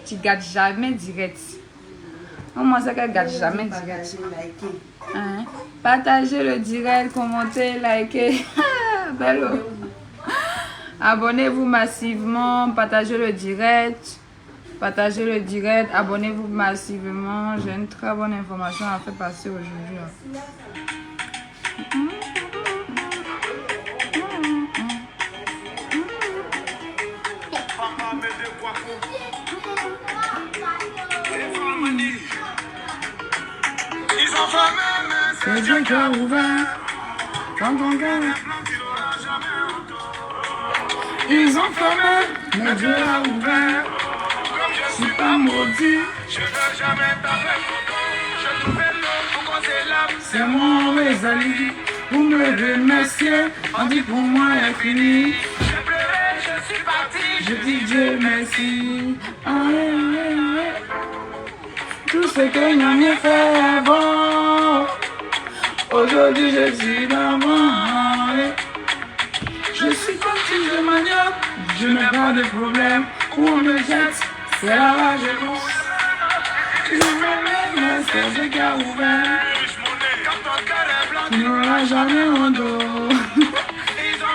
tu gâtes jamais direct. Comment ça qu'elle gâte jamais direct? Hein? Partagez le direct, commentez, likez. Bello. Abonnez-vous massivement, partagez le direct. Partagez le direct, abonnez-vous massivement. J'ai une très bonne information à faire passer aujourd'hui. C'est Dieu qui a ouvert. Ils ont fermé, mais Dieu a ouvert. Je suis pas maudit. Je veux jamais taper photo. Je trouvais l'eau pour causer l'âme. C'est mon Rosalie. Vous me remerciez. On dit pour moi est fini. J'ai pleuré, je suis parti. Je dis Dieu merci. Tout ce que nous avons fait avant. Aujourd'hui je suis dans mon. Je suis parti de manioc. Je n'ai pas de problème. Où on me jette. C'est la rage et l'ours. Je me mets, c'est Dieu qui a ouvert. Tu n'auras jamais en dos.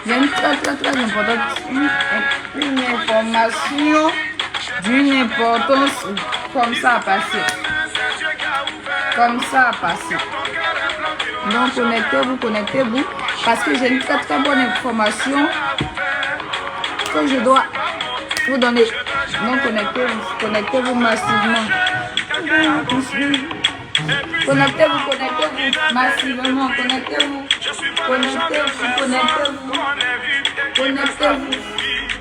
J'ai une très importante une information d'une importance comme ça à passer. Comme ça à passer. Donc connectez-vous. Parce que j'ai une très bonne information que je dois vous donner. Donc connectez-vous massivement. Connectez-vous massivement. Connectez-vous.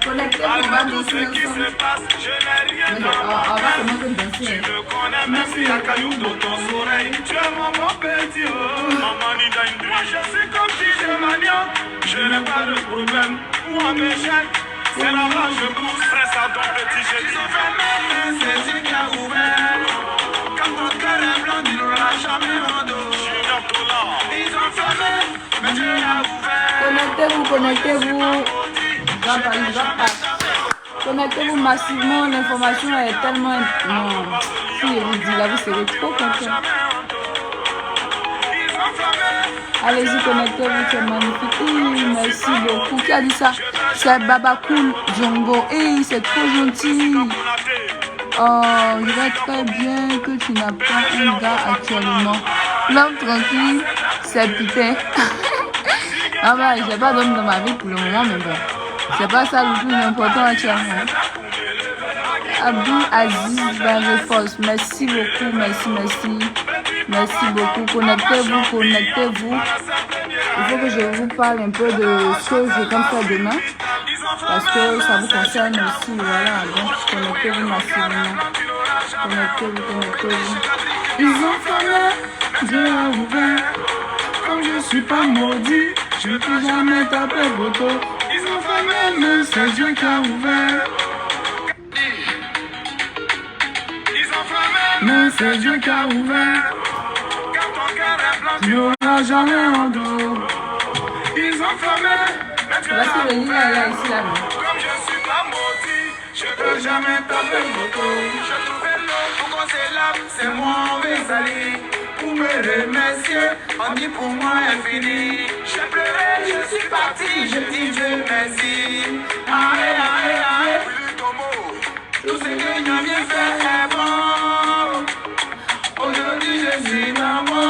Connectez-vous, va danser ensemble. On va commencer à danser. Merci la caillou dans ton oreille. Tu es mon petit. Maman ni dans une je suis comme si je manioc. Je n'ai pas de problème. Moi mes jeunes. C'est la rage, je pousse, presse à ton petit jeu. Ils ont fermé, c'est Dieu qui a ouvert. Quand ton cœur est blanc, tu n'auras jamais en dos. Je suis dans ton là. Ils ont fermé, mais Dieu a ouvert. Connectez-vous. Connectez-vous massivement, l'information est tellement... Non, si je vous dis, la vie serait trop contente. Allez-y, connectez-vous, c'est magnifique. Merci beaucoup. Qui a dit ça? C'est Babacool Djongo. C'est trop gentil. Oh, il va très bien que tu n'as pas un gars actuellement. L'homme tranquille, c'est putain. Ah bah, j'ai pas d'homme dans ma vie pour le moment, mais bon. C'est pas ça le plus important actuellement. Abdou Aziz Barrefoss, merci beaucoup, merci. Merci beaucoup. Connectez-vous. Il faut que je vous parle un peu de ce que je compte faire demain. Parce que ça vous concerne aussi. Voilà. Donc, connectez-vous massivement. Connectez-vous. Ils ont fermé. Dieu a ouvert. Comme je suis pas maudit, je ne peux jamais taper photo. Ils ont fermé, mais c'est Dieu qui a ouvert. Mais c'est Dieu qui a ouvert. Tu n'auras jamais en dos. Ils ont fermé. Parce que le lit là ici là. Comme je suis pas maudit, je ne veux jamais taper photo. Je trouvais l'eau pour causer l'âme. C'est moi Rosalie. Pour me remercier, on dit pour moi est fini. J'ai pleuré, je suis parti. Je dis Dieu merci. Aïe. Tout ce que nous avons fait est bon. Aujourd'hui je suis dans mon.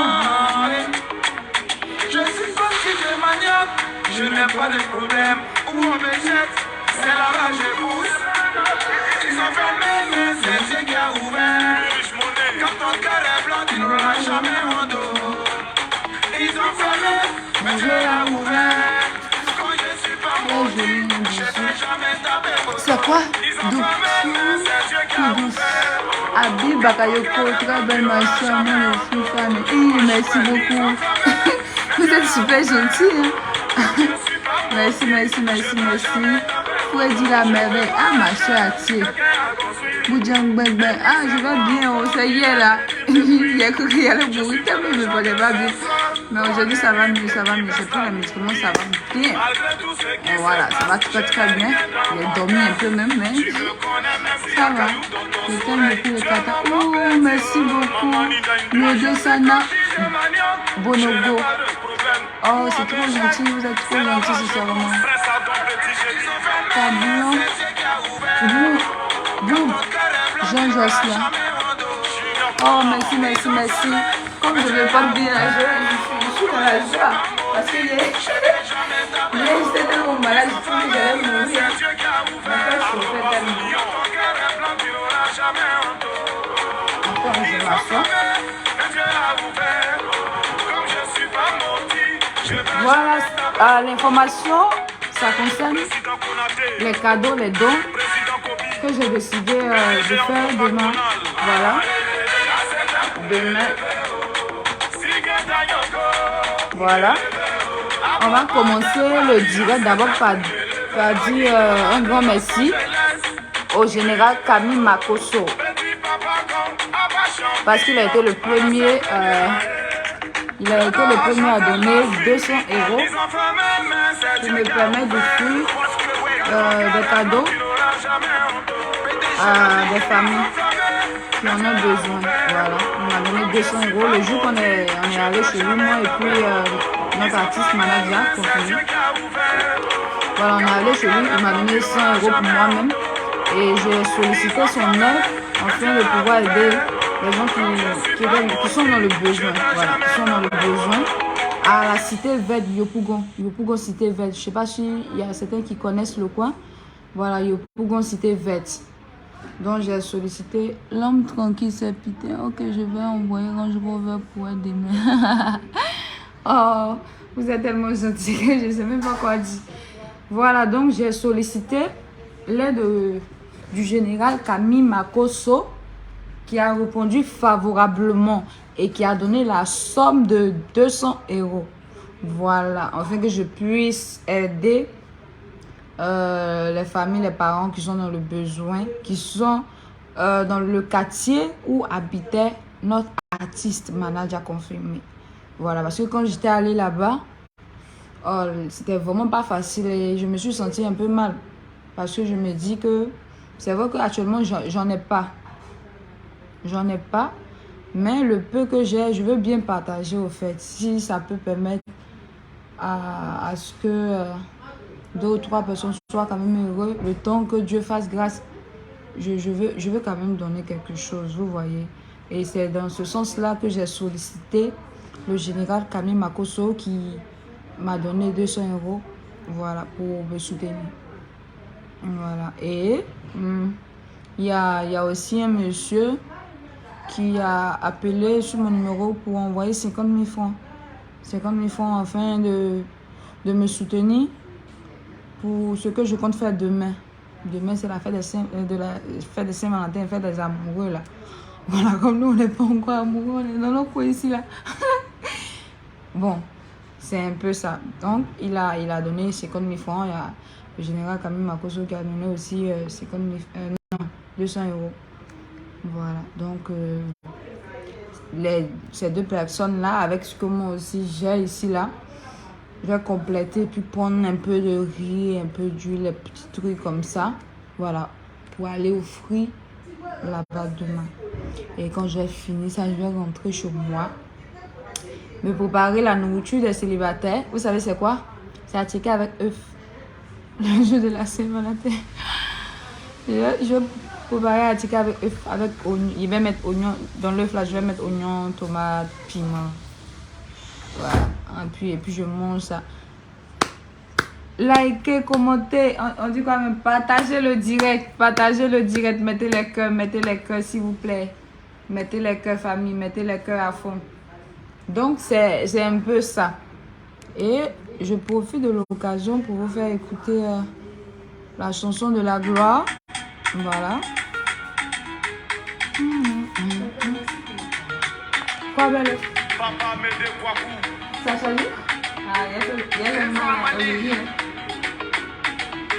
Je suis parti de manioc. Je n'ai pas de problème. Où on me jette, c'est la rage et pousse. Ils ont fermé, mais c'est Dieu qui a ouvert. Quand ton cœur est blanc, tu n'auras jamais en dos. Ils ont fermé, mais Dieu a ouvert. Quand je suis pas maudit, je n'ai jamais tapé. C'est quoi? Abdi Bakayoko, très belle mention, moi je suis fan. Merci beaucoup. Vous êtes super gentil. Merci. Freddy la merveille. Ah, ma soeur Atie. Boudjang Beng. Ah, je vais bien, oh, ça y est là. Il a cru qu'il allait mourir tellement il ne me prenait pas bien. Mais aujourd'hui, ça va mieux, ça va mieux. J'ai pris les médicaments, ça va bien. Et voilà, ça va très très bien. Il a dormi un peu même, mais ça va. Je t'aime depuis le tata. Oh, merci beaucoup. Miodo Sana. Bonobo. Oh, c'est trop gentil, vous êtes trop gentil, c'est ça vraiment. Fabien. Boum. Jean Jocelyn. Oh, merci, merci, merci. Comme je ne vais pas bien la joie, je suis dans la joie. Parce que j'étais tellement malade, je trouvais que j'allais mourir. Mon père chauffait tellement. Encore, je m'assois. Voilà, l'information, ça concerne les cadeaux, les dons que j'ai décidé de faire demain. Voilà. Demain. Voilà. On va commencer le direct d'abord par dire un grand merci au général Camille Makosso. Parce qu'il a été le premier à donner 200 € qui me permet d'offrir des cadeaux à des familles qui en ont besoin. Voilà, on m'a donné 200 € le jour qu'on est allé chez lui, moi et puis notre artiste manager continue. Voilà, on est allé chez lui, il m'a donné 100 € pour moi-même et j'ai sollicité son aide afin de pouvoir aider les gens qui sont dans le besoin. Voilà, qui sont dans le besoin. À la cité verte Yopougon cité verte. Je ne sais pas s'il y a certains qui connaissent le coin. Voilà, Yopougon cité verte. Donc j'ai sollicité l'homme tranquille, c'est putain. Ok, je vais envoyer Range Rover pour aider. Oh, vous êtes tellement gentils que je ne sais même pas quoi dire. Voilà, donc j'ai sollicité l'aide du général Camille Makosso qui a répondu favorablement et qui a donné la somme de 200 €. Voilà, afin que je puisse aider les familles, les parents qui sont dans le besoin, qui sont dans le quartier où habitait notre artiste manager confirmé. Voilà, parce que quand j'étais allée là-bas, c'était vraiment pas facile et je me suis sentie un peu mal. Parce que je me dis que c'est vrai qu'actuellement, j'en ai pas. J'en ai pas, mais le peu que j'ai, je veux bien partager au fait. Si ça peut permettre à ce que 2 ou 3 personnes soient quand même heureux, le temps que Dieu fasse grâce, je veux quand même donner quelque chose, vous voyez. Et c'est dans ce sens-là que j'ai sollicité le général Camille Makosso qui m'a donné 200 €, voilà, pour me soutenir. Voilà. Et il y a aussi un monsieur qui a appelé sur mon numéro pour envoyer 50 000 francs. 50 000 francs afin de me soutenir pour ce que je compte faire demain. Demain, c'est la fête de Saint-Valentin, la fête des amoureux, là. Voilà, comme nous, on n'est pas encore amoureux, on est dans nos coins ici, là. Bon, c'est un peu ça. Donc, il a donné 50 000 francs. Il y a le général Camille Makosso qui a donné aussi 200 €. Voilà, donc ces 2 personnes-là, avec ce que moi aussi j'ai ici, là, je vais compléter puis prendre un peu de riz, un peu d'huile, les petits trucs comme ça. Voilà, pour aller offrir là-bas demain. Et quand j'ai fini ça, je vais rentrer chez moi. Me préparer la nourriture des célibataires. Vous savez c'est quoi? C'est à checker avec œuf. Le jour de la Saint-Valentin. Je vais préparer à ticker avec œuf, avec oignon. Je vais mettre oignon. Dans l'œuf là, je vais mettre oignon, tomate, piment. Voilà. Et puis je mange ça. Likez, commentez. On dit quoi même? Partagez le direct. Partagez le direct. Mettez les cœurs s'il vous plaît. Mettez les cœurs famille. Mettez les cœurs à fond. Donc c'est un peu ça. Et je profite de l'occasion pour vous faire écouter la chanson de la gloire. Voilà. Quoi, belle? Ça salue? Ah, il y a le nom Olivier.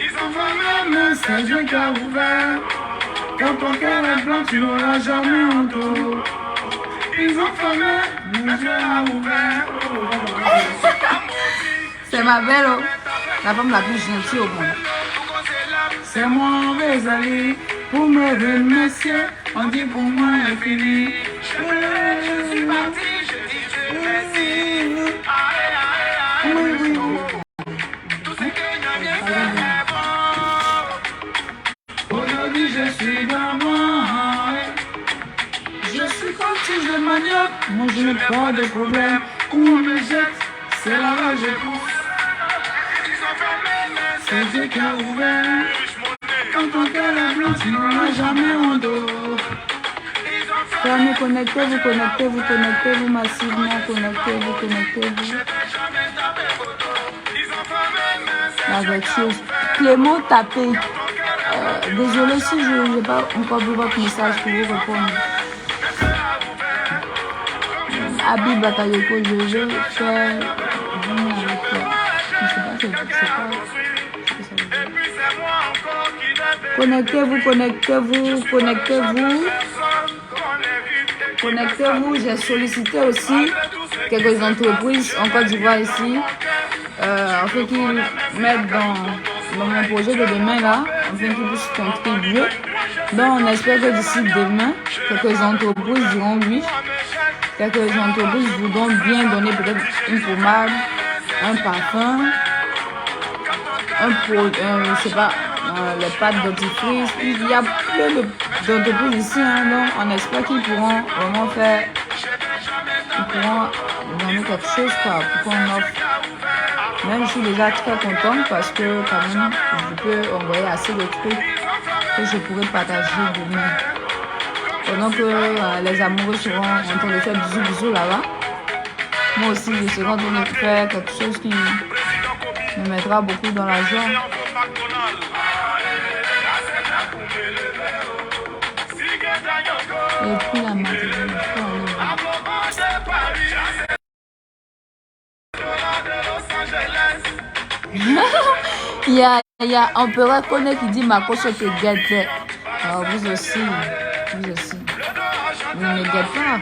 Ils ont fait un message qui a ouvert. Quand ton cœur est blanc, tu n'auras jamais honte. Ils ont fermé, mon Dieu a ouvert. C'est ma belle, oh. La femme la plus gentille au monde. C'est mon Rosalie, pour me remercier, on dit pour moi est fini. Je suis parti, je dis je merci. Tout ce que j'ai fait est bon. Aujourd'hui je suis dans mon je suis comme tige de manioc, moi je n'ai pas de problème. Où on me jette, c'est là que je pousse. C'est Dieu qui a ouvert. Quand on fait la blanche, tu n'auras jamais en dos. Fermez, connectez-vous, connectez-vous, connectez-vous massivement, connectez-vous, connectez-vous. Avec chose. Clément tapé. Désolé si je n'ai pas encore vu votre message pour vous répondre. Habib Bakayoko, je vais faire venir avec toi. Je ne sais pas ce que ça veut dire. Connectez-vous, connectez-vous, connectez-vous. Connectez-vous. J'ai sollicité aussi quelques entreprises en Côte d'Ivoire ici. Afin qu'ils mettent dans mon projet de demain là, afin qu'ils puissent contribuer. Donc on espère que d'ici demain, quelques entreprises diront oui. Quelques entreprises voudront bien donner peut-être une pommade, un parfum, je sais pas, les pâtes dentifrice. Il y a plein d'entreprises ici, hein, donc on espère qu'ils pourront vraiment faire, ils pourront donner quelque chose quoi, pour qu'on offre. Même je suis déjà très contente parce que quand même je peux envoyer assez de trucs que je pourrais partager demain. Pendant que les amoureux seront en train de faire bisous là-bas, moi aussi je serai en train de faire quelque chose qui me mettra beaucoup dans la joie. Et puis la matinée, il y a Empereur Kone qui dit ma coche te guette. Oh, vous aussi. Vous ne guette pas.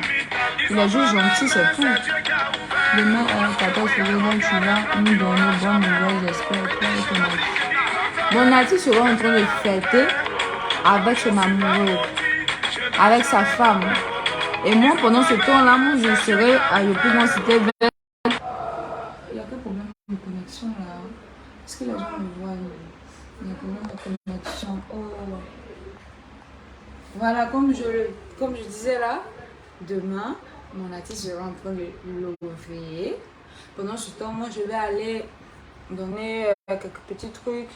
Il est juste gentil, c'est tout. Demain, 14 février, donc tu vas nous donner bonne nouvelle, j'espère. Mon Nati sera en train de fêter avec son amoureux, avec sa femme. Et moi, pendant ce temps-là, moi, je serai à Yopougon Cité Verte. Il y a quel problème de connexion là? Est-ce que les gens me voient? Il y a problème de connexion. Oh. Voilà, comme je disais là, demain, mon artiste sera en train de l'ouvrir. Pendant ce temps, moi, je vais aller donner quelques petits trucs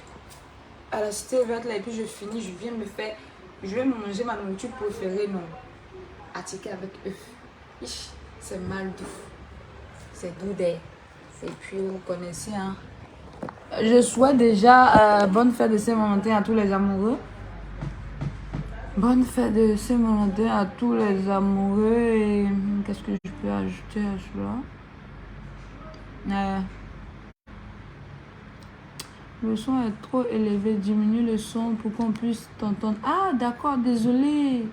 à la Cité Verte là, et puis je finis, je vais manger ma nourriture préférée, non. Attiqué avec œufs. C'est mal doux. C'est doux d'air. Et puis, vous connaissez, hein. Je souhaite déjà bonne fête de Saint-Valentin à tous les amoureux. Bonne fête de Saint-Valentin à tous les amoureux. Et qu'est-ce que je peux ajouter à cela? Le son est trop élevé. Diminue le son pour qu'on puisse t'entendre. Ah, d'accord, désolé.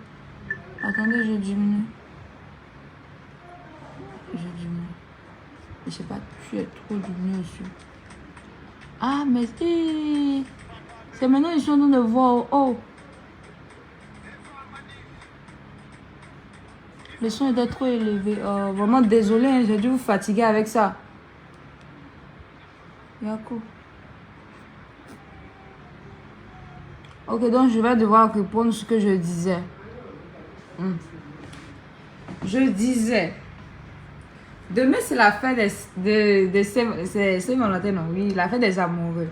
Attendez, je diminue. Je sais pas, tu es trop diminué aussi. Ah, mais c'est maintenant ils sont en train de voir. Oh. Le son était trop élevé. Oh, vraiment désolé, hein, j'ai dû vous fatiguer avec ça. Yako. Ok, donc je vais devoir répondre ce que je disais. Je disais, demain c'est la fête de Saint-Valentin, non, oui, la fête des amoureux.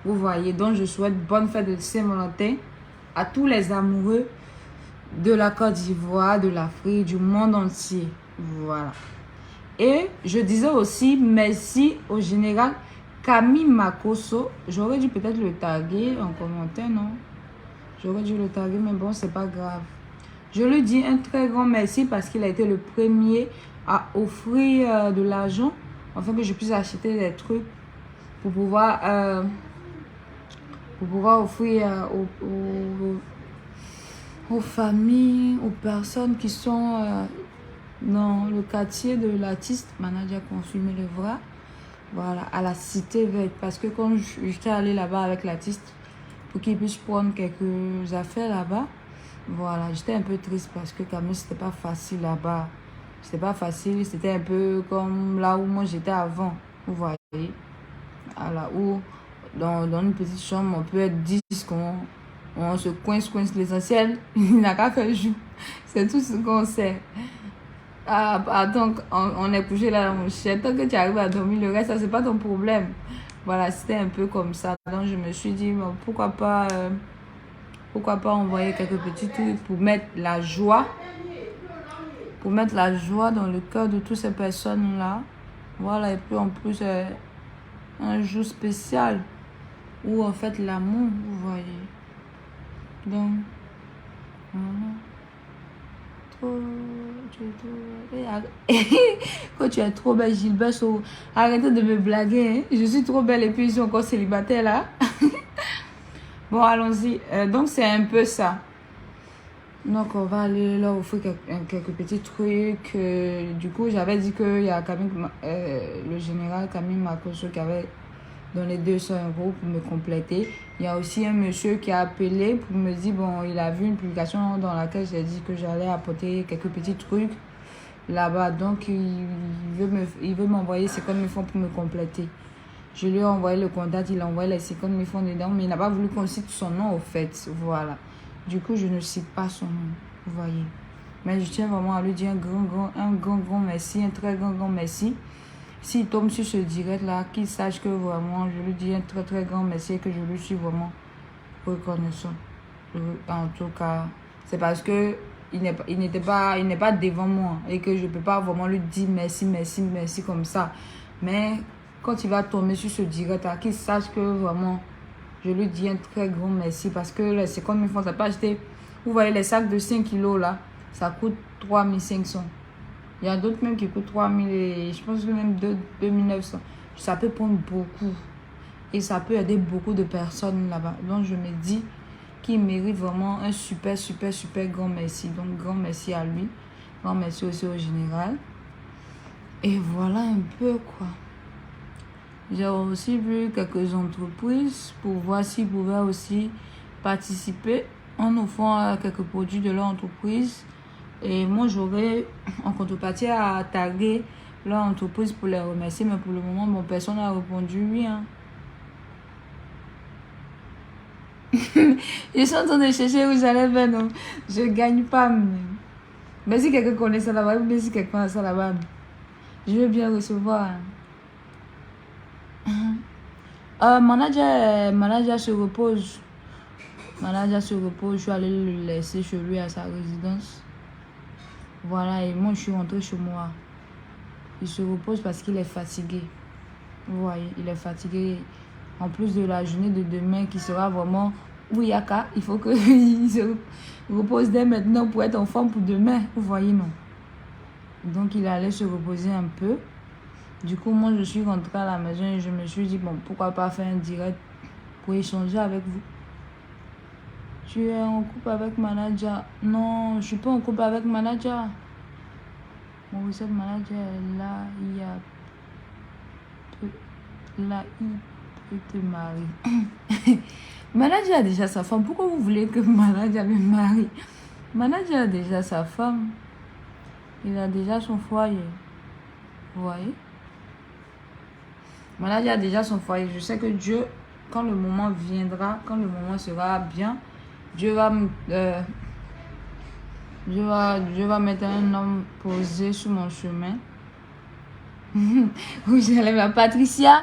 Vous voyez, donc je souhaite bonne fête de Saint-Valentin à tous les amoureux de la Côte d'Ivoire, de l'Afrique, du monde entier. Voilà. Et je disais aussi merci au général Camille Makoso. J'aurais dû peut-être le taguer en commentaire, non? J'aurais dû le taguer, mais bon, c'est pas grave. Je lui dis un très grand merci parce qu'il a été le premier à offrir de l'argent afin que je puisse acheter des trucs pour pouvoir offrir aux familles, aux personnes qui sont dans le quartier de l'artiste, Manager confirmé le vrai. Voilà, à la Cité Verte. Parce que quand j'étais allée là-bas avec l'artiste, pour qu'il puisse prendre quelques affaires là-bas, voilà, j'étais un peu triste parce que quand même, c'était pas facile là-bas. C'était pas facile, c'était un peu comme là où moi j'étais avant, vous voyez. Voilà, où dans une petite chambre, on peut être 10, on se coince l'essentiel, il n'a qu'à faire jour. C'est tout ce qu'on sait. Donc, on est couché là, mon cher. Tant que tu arrives à dormir, le reste, ça, c'est pas ton problème. Voilà, c'était un peu comme ça. Donc, je me suis dit, bon, pourquoi pas envoyer quelques petits trucs pour mettre la joie. Pour mettre la joie dans le cœur de toutes ces personnes-là. Voilà, et puis en plus, un jour spécial où on fait l'amour, vous voyez. Donc, quand tu es trop belle, Gilbert, arrêtez de me blaguer. Hein? Je suis trop belle et puis je suis encore célibataire là. Bon, allons-y. Donc, c'est un peu ça. Donc, on va aller leur offrir quelques petits trucs. Du coup, j'avais dit qu'il y a Camille, le général Camille Makoso qui avait donné 200 € pour me compléter. Il y a aussi un monsieur qui a appelé pour me dire, bon, il a vu une publication dans laquelle j'ai dit que j'allais apporter quelques petits trucs là-bas. Donc, il veut m'envoyer 50 000 francs pour me compléter. Je lui ai envoyé le contact, il a envoyé les 50 000 francs dedans, mais il n'a pas voulu qu'on cite son nom au fait. Voilà. Du coup, je ne cite pas son nom, vous voyez. Mais je tiens vraiment à lui dire un grand merci, un très grand merci. S'il tombe sur ce direct-là, qu'il sache que vraiment, je lui dis un très grand merci et que je lui suis vraiment reconnaissant. En tout cas, c'est parce que il n'est pas devant moi et que je ne peux pas vraiment lui dire merci comme ça. Mais quand il va tomber sur ce direct-là, qu'il sache que vraiment, je lui dis un très grand merci parce que c'est comme une fois, ça peut acheter. Vous voyez, les sacs de 5 kilos là, ça coûte 3 500. Il y a d'autres même qui coûtent 3 000 et je pense que même 2 900. Ça peut prendre beaucoup. Et ça peut aider beaucoup de personnes là-bas. Donc je me dis qu'il mérite vraiment un super grand merci. Donc grand merci à lui. Grand merci aussi au général. Et voilà un peu quoi. J'ai aussi vu quelques entreprises pour voir s'ils pouvaient aussi participer en offrant quelques produits de leur entreprise. Et moi, j'aurais en contrepartie à taguer leur entreprise pour les remercier. Mais pour le moment, bon, personne n'a répondu oui. Hein. Je suis en train de chercher où j'allais faire. Non, je ne gagne pas. Mais si quelqu'un connaît ça là-bas, ou bien si quelqu'un a ça là-bas, je veux bien recevoir. Manager se repose. Manager se repose. Je suis allée le laisser chez lui à sa résidence. Voilà, et moi je suis rentrée chez moi. Il se repose parce qu'il est fatigué. Vous voyez, il est fatigué. En plus de la journée de demain qui sera vraiment Ouyaka, il faut qu'il se repose dès maintenant pour être en forme pour demain. Vous voyez, non? Donc il allait se reposer un peu. Du coup, moi je suis rentrée à la maison et je me suis dit, bon, pourquoi pas faire un direct pour échanger avec vous. Tu es en couple avec manager? Non, je suis pas en couple avec manager. Mon recette manager est là, il peut te marier. Manager a déjà sa femme. Pourquoi vous voulez que manager me marie? Manager a déjà sa femme. Il a déjà son foyer. Vous voyez? Manager a déjà son foyer. Je sais que Dieu, quand le moment viendra, quand le moment sera bien, Dieu va mettre un homme posé sur mon chemin. Oui, j'allais à Patricia,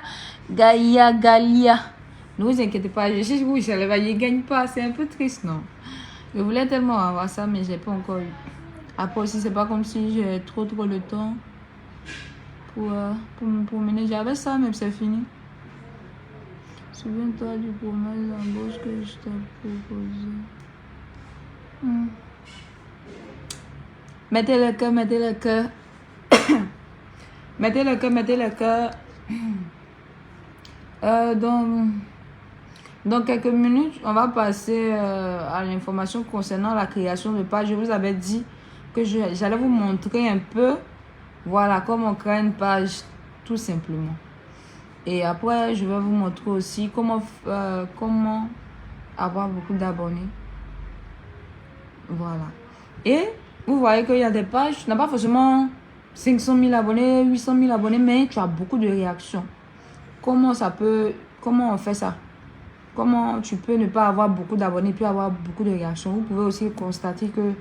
Galia. Ne vous inquiétez pas, je cherche où j'allais, je ne gagne pas. C'est un peu triste, non? Je voulais tellement avoir ça, mais je n'ai pas encore eu. Après aussi, c'est pas comme si j'ai trop le temps pour me promener. J'avais ça, mais c'est fini. Souviens-toi du promesse d'embauche que je t'ai proposé. Mettez le cœur. Mettez le cœur. Dans quelques minutes, on va passer à l'information concernant la création de page. Je vous avais dit que j'allais vous montrer un peu, voilà, comment créer une page, tout simplement. Et après, je vais vous montrer aussi comment avoir beaucoup d'abonnés. Voilà. Et vous voyez qu'il y a des pages, tu n'as pas forcément 500 000 abonnés, 800 000 abonnés, mais tu as beaucoup de réactions. Comment on fait ça? Comment tu peux ne pas avoir beaucoup d'abonnés puis avoir beaucoup de réactions? Vous pouvez aussi constater que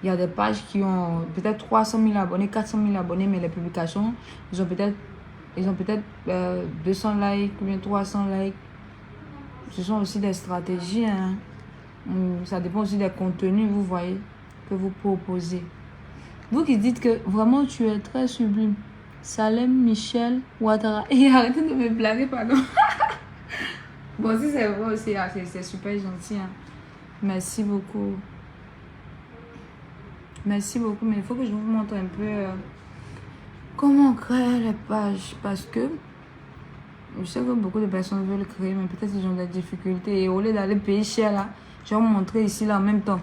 il y a des pages qui ont peut-être 300 000 abonnés, 400 000 abonnés, mais les publications, ils ont peut-être 200 likes ou bien 300 likes. Ce sont aussi des stratégies. Hein. Ça dépend aussi des contenus, vous voyez, que vous proposez. Vous qui dites que vraiment tu es très sublime. Salem Michel Ouattara. Et arrêtez de me blaguer, pardon. Bon, si c'est vrai aussi, c'est super gentil. Hein. Merci beaucoup. Merci beaucoup, mais il faut que je vous montre un peu comment créer les pages. Parce que je sais que beaucoup de personnes veulent créer, mais peut-être ils ont des difficultés. Et au lieu d'aller payer cher là, je vais vous montrer ici là en même temps.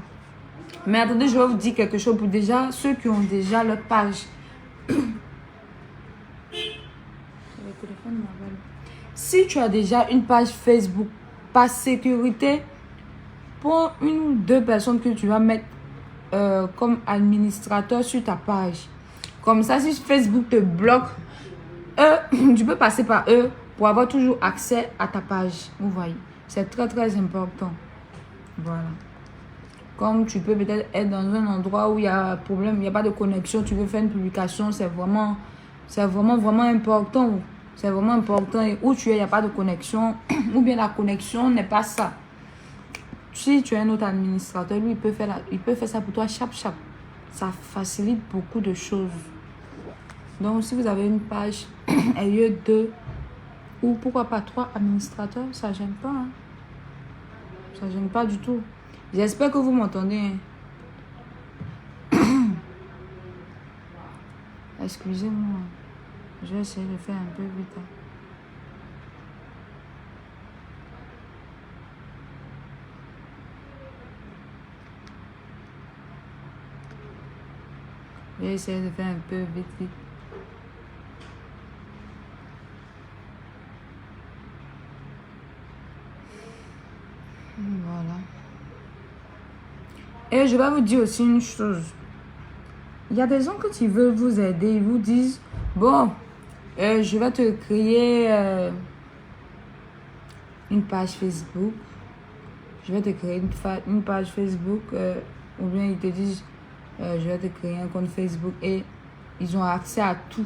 Mais attendez, je vais vous dire quelque chose pour déjà ceux qui ont déjà leur page. Si tu as déjà une page Facebook, par sécurité, pour une ou deux personnes que tu vas mettre comme administrateur sur ta page. Comme ça, si Facebook te bloque, tu peux passer par eux pour avoir toujours accès à ta page. Vous voyez, c'est très très important. Voilà. Comme tu peux peut-être être dans un endroit où il y a un problème, il n'y a pas de connexion, tu veux faire une publication, c'est vraiment important. C'est vraiment important. Et où tu es, il n'y a pas de connexion, ou bien la connexion n'est pas ça. Si tu es un autre administrateur, lui, il peut faire ça pour toi, chap. Ça facilite beaucoup de choses. Donc, si vous avez une page, il y a 2 ou pourquoi pas 3 administrateurs, ça ne gêne pas. Hein. Ça ne gêne pas du tout. J'espère que vous m'entendez. Hein. Excusez-moi. Je vais essayer de faire un peu vite. Hein. Je vais essayer de faire un peu vite. Voilà. Et je vais vous dire aussi une chose. Il y a des gens qui veulent vous aider. Ils vous disent, bon, je vais te créer une page Facebook. Je vais te créer une page Facebook. Ou bien ils te disent, je vais te créer un compte Facebook. Et ils ont accès à tout.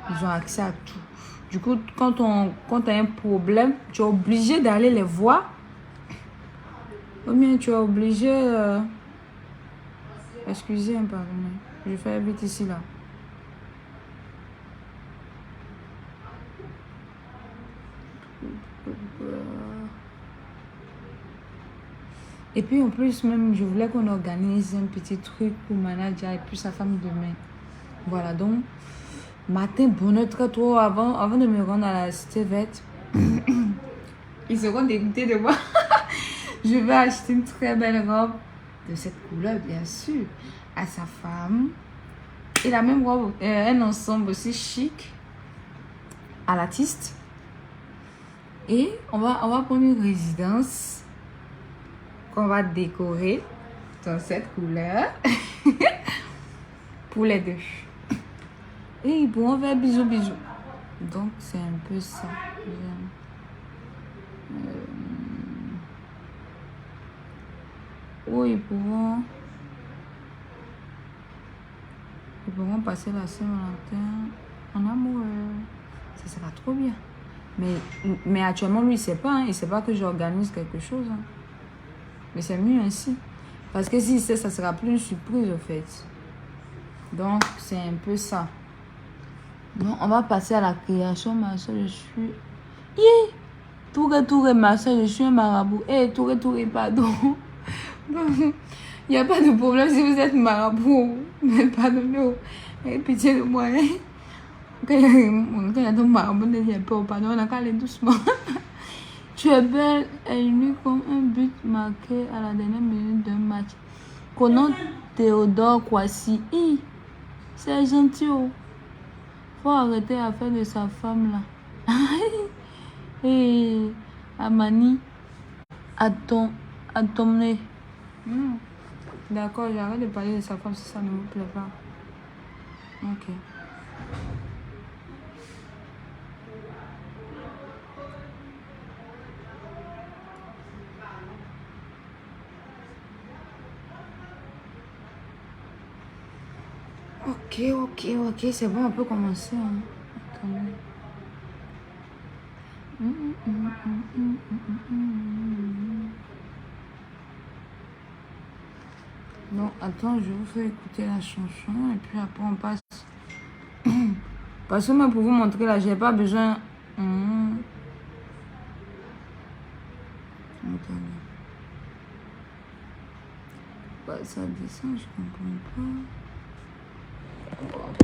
Ils ont accès à tout. Du coup, quand tu as un problème, tu es obligé d'aller les voir. Ou bien tu es obligé... Excusez, pardon. Je fais vite ici, là. Et puis en plus, même, je voulais qu'on organise un petit truc pour manager et puis sa femme demain. Voilà, donc... Matin, bonheur, très tôt, avant de me rendre à la cité verte, ils seront dégoûtés de moi. Je vais acheter une très belle robe de cette couleur, bien sûr, à sa femme. Et la même robe, un ensemble aussi chic à l'artiste. Et on va prendre une résidence qu'on va décorer dans cette couleur pour les deux. Et ils pourront faire bisous. Donc, c'est un peu ça. Où ils pourront passer la Saint-Valentin en amour. Ça sera trop bien. Mais actuellement, lui, il ne sait pas. Hein. Il ne sait pas que j'organise quelque chose. Hein. Mais c'est mieux ainsi. Parce que s'il sait, ça sera plus une surprise, au fait. Donc, c'est un peu ça. Bon, on va passer à la création, ma soeur, je suis... Touré, ma soeur, je suis un marabout. Touré, pardon. Il n'y a pas de problème si vous êtes marabout. Mais pardonnez-moi. Pitié de moi. Quand il y a ton marabout, ne viens pas. Pardon, on a qu'à aller doucement. Tu es belle et nue comme un but marqué à la dernière minute d'un match. Connant Théodore Kwasi. C'est gentil. Oh. Faut arrêter à faire de sa femme là. Et Amani, à ton nez. D'accord, j'arrête de parler de sa femme si ça ne me plaît pas. Ok. Ok, c'est bon, on peut commencer. Hein. Attendez. Non, attends, je vous fais écouter la chanson et puis après on passe. Parce que moi, pour vous montrer là, j'ai pas besoin. Attendez. Bah, ça descend, je comprends pas. Je comprends pas.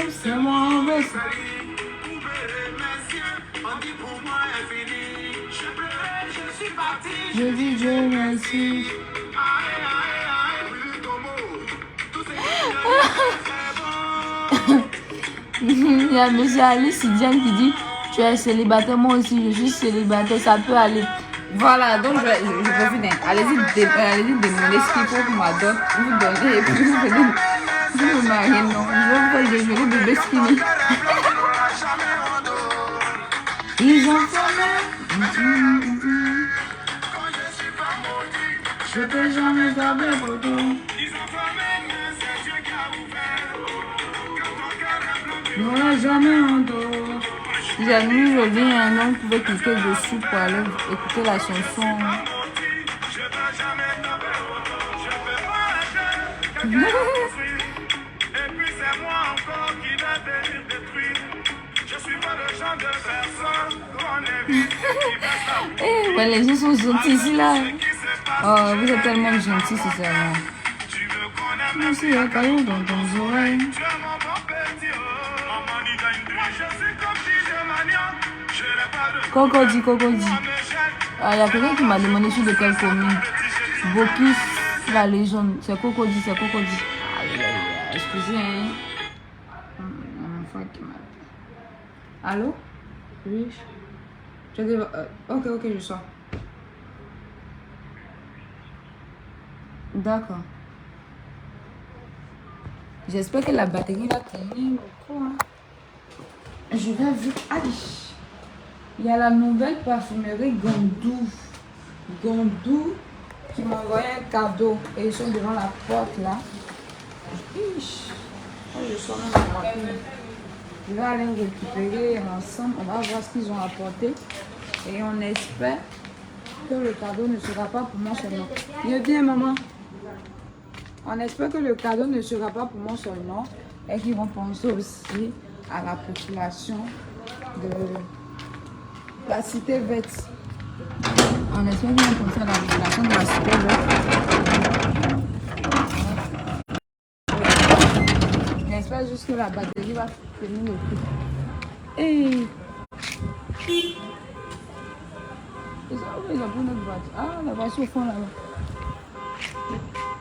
C'est moi, je dis Dieu merci. Il y a M. Alice Sidiane qui dit tu es célibataire, moi aussi je suis célibataire, ça peut aller. Voilà, donc je profite. Allez-y demander ce qu'il faut pour ma dot. Vous donnez et puis vous venez. Je me marie, non. Je vais vous faire déjeuner bébé skinny. Ils ont fait. Je peux jamais garder beaucoup. On n'a jamais en dos. J'ai mis le lien, donc vous pouvez cliquer dessus pour aller écouter la chanson. Ouais, les gens sont gentils ici là. Oh, vous êtes tellement gentils, sincèrement. Merci, il y a un caillou dans ton oreille. Cocody. Ah, il y a quelqu'un qui m'a demandé sur de quelle commune. Bokis, la légende. C'est Cocody. Excusez. Hein. Un enfant qui m'a. Allô? Oui. Ok, je sors. D'accord. J'espère que la batterie va tenir beaucoup. Hein. Je vais vite. Aïe. Il y a la nouvelle parfumerie Gondou qui m'a envoyé un cadeau. Et ils sont devant la porte là. Je sors même la voiture. Je vais aller récupérer ensemble. On va voir ce qu'ils ont apporté. Et on espère que le cadeau ne sera pas pour moi seulement. Viens bien, maman. On espère que le cadeau ne sera pas pour moi seulement. Et qu'ils vont penser aussi à la population de la cité verte. On espère qu'ils vont penser à la population de la cité verte. J'espère juste que la batterie va tenir le coup. Et ils ont pris notre voiture. Ah, la voiture au fond là-bas.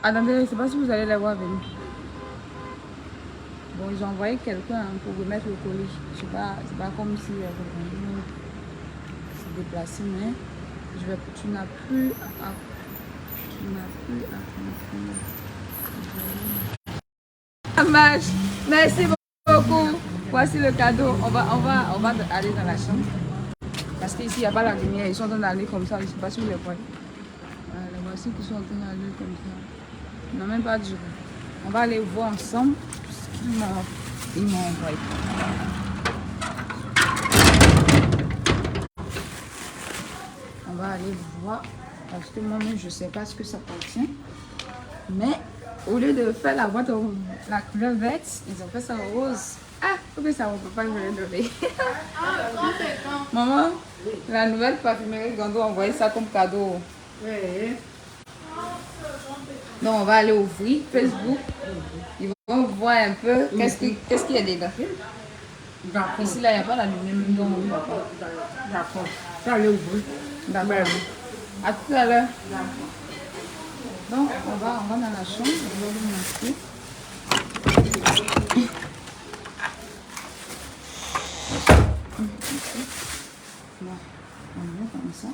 Attendez, je ne sais pas si vous allez la voir venir. Bon, ils ont envoyé quelqu'un pour remettre le colis. Je sais pas, c'est pas comme si se déplacer, mais tu n'as plus à comprendre. Merci beaucoup. Voici le cadeau. On va aller dans la chambre. Parce qu'ici, il n'y a pas la lumière. Ils sont en train d'aller comme ça. Je ne sais pas si vous les voyez. Les voici qui sont en train d'aller comme ça. Non, même pas duré. On va aller voir ensemble ce qu'ils m'ont envoyé. On va aller voir. Parce que moi-même, je ne sais pas ce que ça contient. Mais au lieu de faire la boîte la couleur verte, ils ont fait ça rose. Ah, ok, ça, on ne peut pas me le donner. Maman, la nouvelle parfumerie Gondou a envoyé ça comme cadeau. Oui. Donc, on va aller ouvrir Facebook. Ils vont voir un peu qu'est-ce qu'il y a dedans. D'accord. Ici, là, il n'y a pas la lumière. Non, il n'y a pas. D'accord. Je vais aller ouvrir. D'accord. Merci. À tout à l'heure. Donc, on va dans la chambre. Je vais vous montrer. Là, on met comme ça.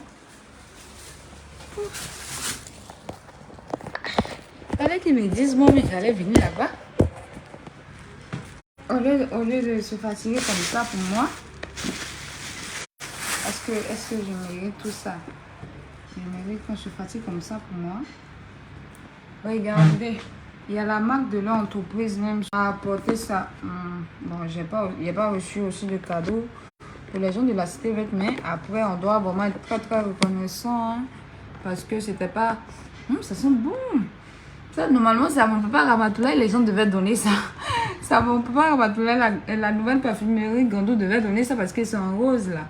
Fallait qu'ils me disent, bon, mais j'allais venir là-bas. Au lieu de se fatiguer comme ça pour moi, est-ce que je mérite tout ça? Je mérite qu'on se fatigue comme ça pour moi. Regardez, il y a la marque de leur entreprise même qui a apporté ça. Bon, il n'y a pas reçu aussi de cadeau pour les gens de la cité verte, mais après, on doit vraiment être très très reconnaissant hein, parce que c'était pas. Ça sent bon. Ça, normalement, c'est à mon papa Ramatoulaye, les gens devaient donner ça. C'est à mon papa Ramatoulaye, la nouvelle parfumerie Gandou devait donner ça parce que c'est en rose là.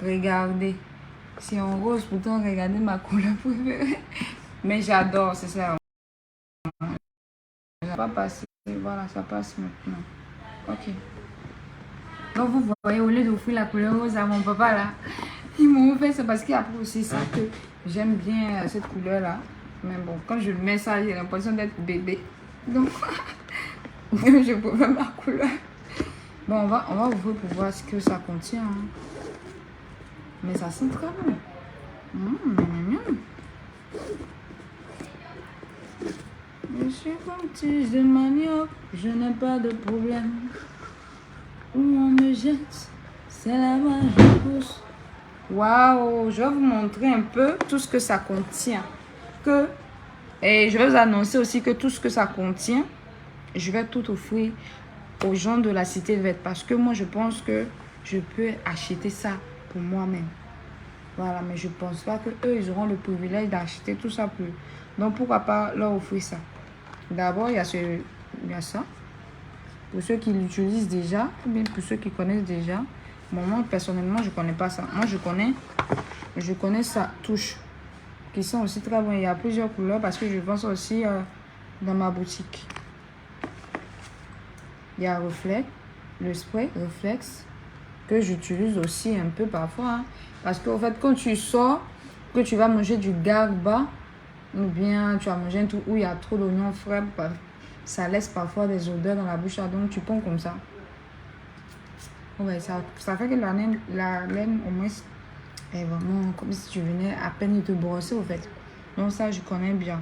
Regardez. C'est en rose, pourtant, regardez ma couleur préférée. Mais j'adore, c'est ça. Ça va pas passer. Voilà, ça passe maintenant. Ok. Donc, vous voyez, au lieu d'offrir la couleur rose à mon papa là, ils m'ont fait ça parce qu'il y a aussi ça que j'aime bien cette couleur là. Mais bon, quand je mets ça, j'ai l'impression d'être bébé. Donc, je préfère ma couleur. Bon, on va ouvrir pour voir ce que ça contient. Hein. Mais ça sent très bon. Je suis comme tige de manioc, je n'ai pas de problème. Où on me jette, c'est là-bas je pousse. Waouh, je vais vous montrer un peu tout ce que ça contient. Et je vais vous annoncer aussi que tout ce que ça contient, je vais tout offrir aux gens de la cité verte. Parce que moi, je pense que je peux acheter ça pour moi-même. Voilà, mais je ne pense pas qu'eux, ils auront le privilège d'acheter tout ça pour eux. Donc, pourquoi pas leur offrir ça? D'abord, il y a ça. Pour ceux qui l'utilisent déjà, ou bien pour ceux qui connaissent déjà. Moi, personnellement, je ne connais pas ça. Moi, je connais ça, touche. Qui sont aussi très bons. Il y a plusieurs couleurs parce que je pense aussi dans ma boutique. Il y a Reflex, le spray Reflex que j'utilise aussi un peu parfois. Hein, parce qu'en fait, quand tu sors, que tu vas manger du garba ou bien tu vas manger un truc où il y a trop d'oignons frais, ça laisse parfois des odeurs dans la bouche. Donc, tu ponds comme ça. Ouais, ça fait que la laine au moins est vraiment comme si tu venais à peine de te brosser au fait. Donc ça, je connais bien.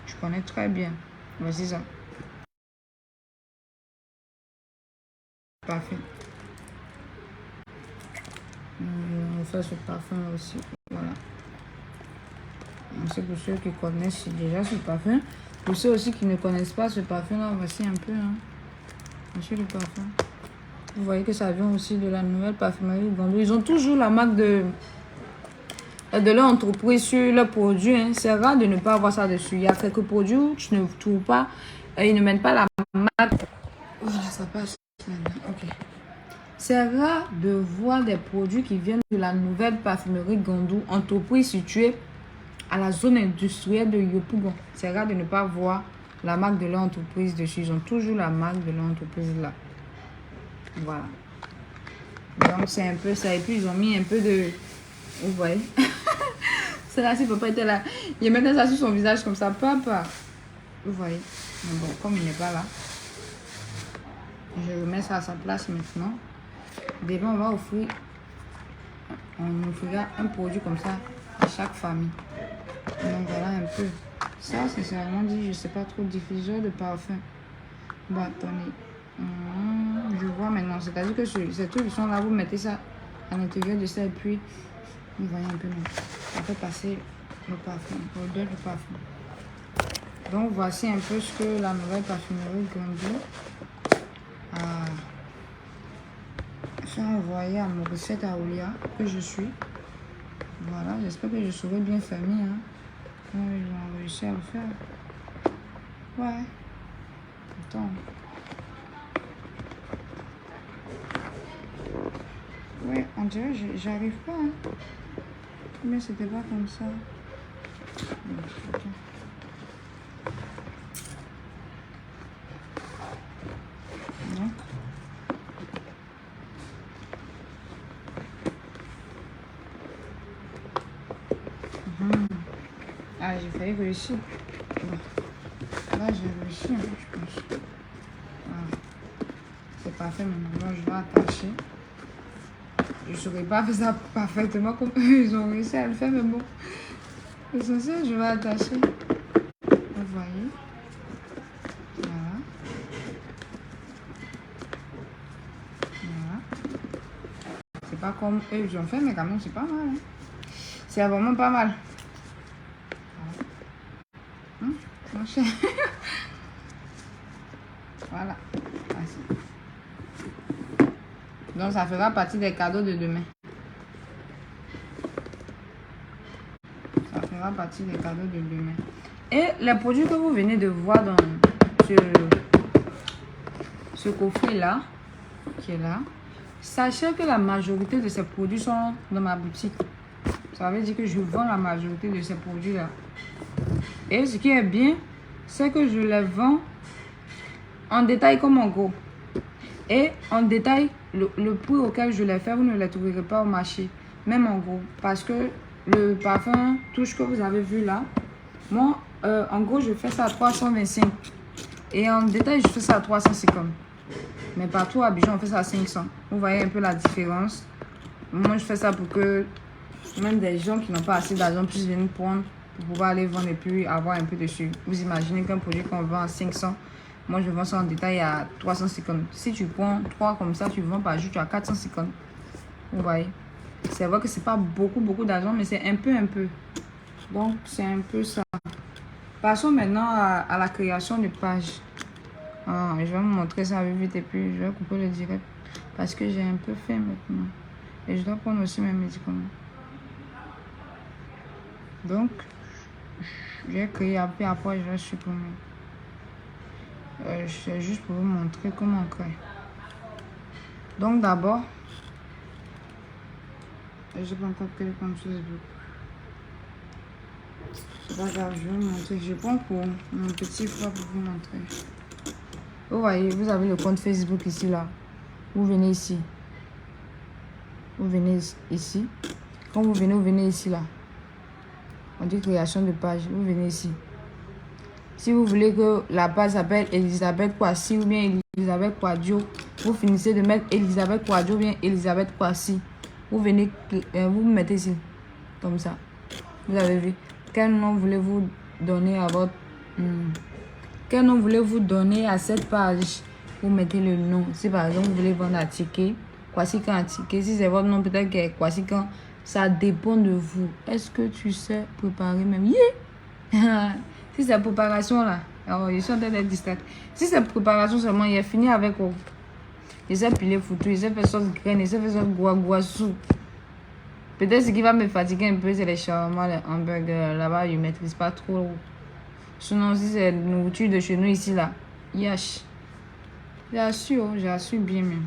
Je connais très bien. Voici ça. Parfait. On fait ce parfum aussi. Voilà. C'est pour ceux qui connaissent déjà ce parfum. Pour ceux aussi qui ne connaissent pas ce parfum-là, voici un peu. Hein. Voici le parfum. Vous voyez que ça vient aussi de la nouvelle parfumerie Gandou. Ils ont toujours la marque de leur entreprise sur leurs produits. Hein. C'est rare de ne pas avoir ça dessus. Il y a quelques produits où tu ne trouves pas. Ils ne mettent pas la marque. Voilà, ça passe maintenant. Ok. C'est rare de voir des produits qui viennent de la nouvelle parfumerie Gandou, entreprise située à la zone industrielle de Yopougon. C'est rare de ne pas voir la marque de leur entreprise dessus. Ils ont toujours la marque de leur entreprise là. Voilà. Donc c'est un peu ça. Et puis ils ont mis un peu de... Vous voyez. C'est là si papa était là. Il mettait ça sur son visage comme ça. Papa. Vous voyez. Mais bon, comme il n'est pas là. Je remets ça à sa place maintenant. Demain on va offrir. On offrira un produit comme ça à chaque famille. Donc voilà un peu. Ça c'est vraiment dit. Je sais pas trop. Diffuseur de parfum. Bâtonnet. Je vois maintenant, c'est-à-dire que ces trucs qui sont là, vous mettez ça à l'intérieur de ça et puis vous voyez un peu, ça fait passer le parfum, l'odeur du parfum. Donc voici un peu ce que la nouvelle parfumerie Gandou a fait envoyer à mon recette à Olia, que je suis. Voilà, j'espère que je saurai bien fermer. Hein. Ils ont réussi à le faire. Ouais. Attends. Ouais, on dirait j'arrive pas. Hein. Mais c'était pas comme ça. Okay. Donc, Ah, j'ai failli réussir. Bon. Là, j'ai réussi, hein, je pense. Voilà. C'est parfait maintenant. Je vais attacher. Je ne saurais pas faire ça parfaitement comme eux, ils ont réussi à le faire, mais bon. L'essentiel, je vais attacher. Vous voyez. Voilà. Voilà. C'est pas comme eux, ils ont fait, mais quand même, c'est pas mal. Hein. C'est vraiment pas mal. Mon cher. Voilà. Merci. Donc, ça fera partie des cadeaux de demain. Ça fera partie des cadeaux de demain. Et les produits que vous venez de voir dans ce coffret-là, qui est là, sachez que la majorité de ces produits sont dans ma boutique. Ça veut dire que je vends la majorité de ces produits-là. Et ce qui est bien, c'est que je les vends en détail comme en gros. Et en détail, le prix auquel je les fais, vous ne les trouverez pas au marché, même en gros. Parce que le parfum touche que vous avez vu là, moi, en gros, je fais ça à 325. Et en détail, je fais ça à 350. Mais partout à Abidjan, on fait ça à 500. Vous voyez un peu la différence. Moi, je fais ça pour que même des gens qui n'ont pas assez d'argent puissent venir prendre pour pouvoir aller vendre et puis avoir un peu dessus. Vous imaginez qu'un produit qu'on vend à 500, moi je vends ça en détail à 350. Si tu prends 3 comme ça, tu vends par jour, tu as 450. Vous voyez. C'est vrai que c'est pas beaucoup d'argent, mais c'est un peu. Donc c'est un peu ça. Passons maintenant à la création de pages. Ah, je vais vous montrer ça vite et puis je vais couper le direct parce que j'ai un peu faim maintenant. Et je dois prendre aussi mes médicaments. Donc, je vais créer après je vais supprimer. C'est juste pour vous montrer comment on crée. Donc d'abord, je prends encore quelques choses. C'est pas grave, je vais vous montrer. Je prends pour mon petit frère pour vous montrer. Vous voyez, vous avez le compte Facebook ici là. Vous venez ici. Vous venez ici. Quand vous venez ici là. On dit création de page. Vous venez ici. Si vous voulez que la page s'appelle Elisabeth Kwasi ou bien Elisabeth Kwadjo, vous finissez de mettre Elisabeth Kwadjo ou bien Elisabeth Kwasi. Vous venez, vous mettez ici. Comme ça. Vous avez vu. Quel nom voulez-vous donner à votre... Quel nom voulez-vous donner à cette page? Vous mettez le nom. Si par exemple vous voulez vendre un ticket, Kwasi quand un ticket. Si c'est votre nom, peut-être que Kwasi quand... Ça dépend de vous. Est-ce que tu sais préparer même? Yeah. Si c'est préparation là, alors je suis en train d'être distraite. Si c'est préparation seulement, il est fini avec vous. Je sais piler foutu, je sais faire sauce graine, je sais faire sauce guaguasou. Peut-être ce qui va me fatiguer un peu, c'est les shawarma, les hamburgers. Là-bas, je ne maîtrise pas trop. Sinon, si c'est nourriture de chez nous ici là, yash. J'assure bien même.